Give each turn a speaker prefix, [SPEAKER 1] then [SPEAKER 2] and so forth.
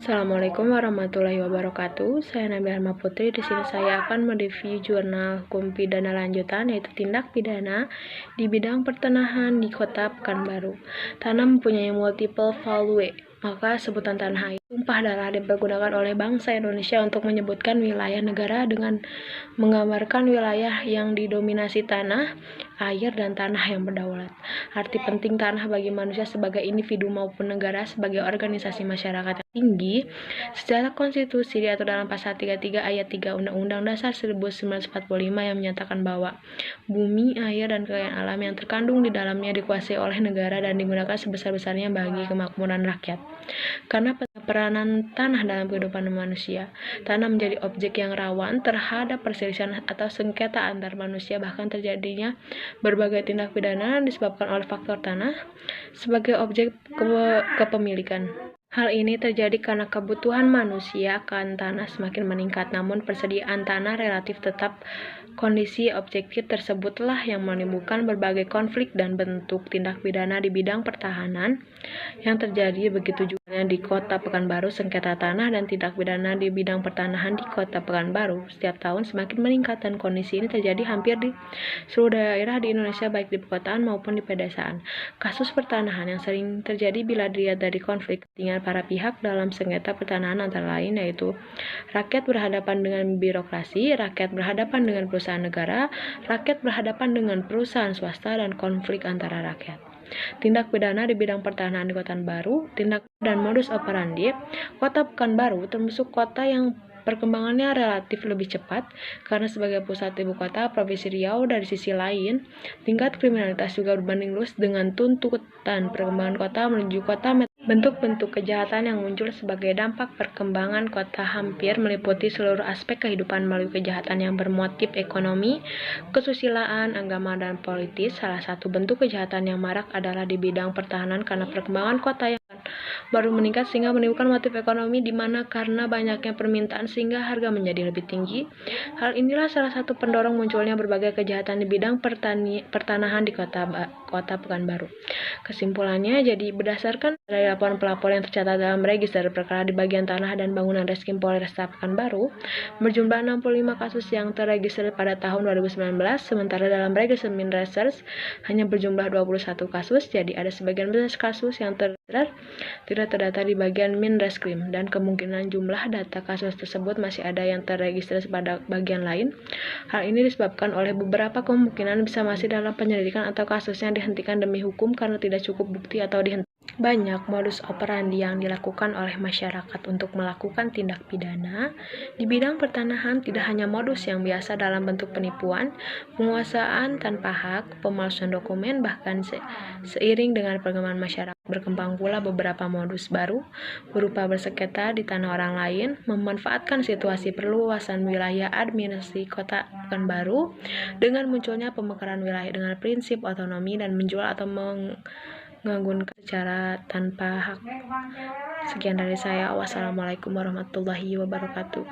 [SPEAKER 1] Assalamualaikum warahmatullahi wabarakatuh. Saya Nabi Alma Putri. Di sini saya akan mereview jurnal hukum pidana lanjutan, yaitu tindak pidana di bidang pertanahan di Kota Pekanbaru. Tanah mempunyai multiple value, maka sebutan tanah air tumpah darah dipergunakan oleh bangsa Indonesia untuk menyebutkan wilayah negara dengan menggambarkan wilayah yang didominasi tanah, air, dan tanah yang berdaulat. Arti penting tanah bagi manusia sebagai individu maupun negara sebagai organisasi masyarakat yang tinggi secara konstitusi diatur dalam pasal 33 ayat 3 Undang-Undang Dasar 1945 yang menyatakan bahwa bumi, air, dan kekayaan alam yang terkandung di dalamnya dikuasai oleh negara dan digunakan sebesar-besarnya bagi kemakmuran rakyat. Karena peranan tanah dalam kehidupan manusia, tanah menjadi objek yang rawan terhadap perselisihan atau sengketa antar manusia, bahkan terjadinya berbagai tindak pidana disebabkan oleh faktor tanah sebagai objek kepemilikan. Hal ini terjadi karena kebutuhan manusia akan tanah semakin meningkat, namun persediaan tanah relatif tetap. Kondisi objektif tersebutlah yang menimbulkan berbagai konflik dan bentuk tindak pidana di bidang pertahanan yang terjadi. Begitu juga di Kota Pekanbaru, sengketa tanah dan tindak pidana di bidang pertanahan di Kota Pekanbaru setiap tahun semakin meningkat, dan kondisi ini terjadi hampir di seluruh daerah di Indonesia, baik di perkotaan maupun di pedesaan. Kasus pertanahan yang sering terjadi bila dilihat dari konflik kepentingan para pihak dalam sengketa pertanahan antara lain yaitu rakyat berhadapan dengan birokrasi, rakyat berhadapan dengan perusahaan negara, rakyat berhadapan dengan perusahaan swasta, dan konflik antara rakyat. Tindak pidana di bidang pertahanan di Kota Pekanbaru, tindak dan modus operandi. Kota Pekanbaru termasuk kota yang perkembangannya relatif lebih cepat karena sebagai pusat ibu kota Provinsi Riau. Dari sisi lain, tingkat kriminalitas juga berbanding lurus dengan tuntutan perkembangan kota menuju kota. Bentuk-bentuk kejahatan yang muncul sebagai dampak perkembangan kota hampir meliputi seluruh aspek kehidupan melalui kejahatan yang bermotif ekonomi, kesusilaan, agama, dan politis. Salah satu bentuk kejahatan yang marak adalah di bidang pertahanan karena perkembangan kota yang baru meningkat sehingga menimbulkan motif ekonomi di mana karena banyaknya permintaan sehingga harga menjadi lebih tinggi. Hal inilah salah satu pendorong munculnya berbagai kejahatan di bidang pertanahan di Kota Pekanbaru. Kesimpulannya, jadi berdasarkan dari laporan pelapor yang tercatat dalam register perkara di bagian tanah dan bangunan Reskrim Polresta Pekanbaru, berjumlah 65 kasus yang terregister pada tahun 2019, sementara dalam register Minreserve hanya berjumlah 21 kasus. Jadi ada sebagian besar kasus yang tidak terdata di bagian Minreskrim, dan kemungkinan jumlah data kasus tersebut masih ada yang terregistrasi pada bagian lain. Hal ini disebabkan oleh beberapa kemungkinan bisa masih dalam penyelidikan atau kasusnya dihentikan demi hukum karena tidak cukup bukti atau dihentikan. Banyak modus operandi yang dilakukan oleh masyarakat untuk melakukan tindak pidana di bidang pertanahan tidak hanya modus yang biasa dalam bentuk penipuan, penguasaan tanpa hak, pemalsuan dokumen, bahkan seiring dengan perkembangan masyarakat berkembang pula beberapa modus baru berupa bersengketa di tanah orang lain, memanfaatkan situasi perluasan wilayah administrasi Kota Pekanbaru dengan munculnya pemekaran wilayah dengan prinsip otonomi dan menjual atau menganggunkan secara tanpa hak. Sekian dari saya. Wassalamualaikum warahmatullahi wabarakatuh.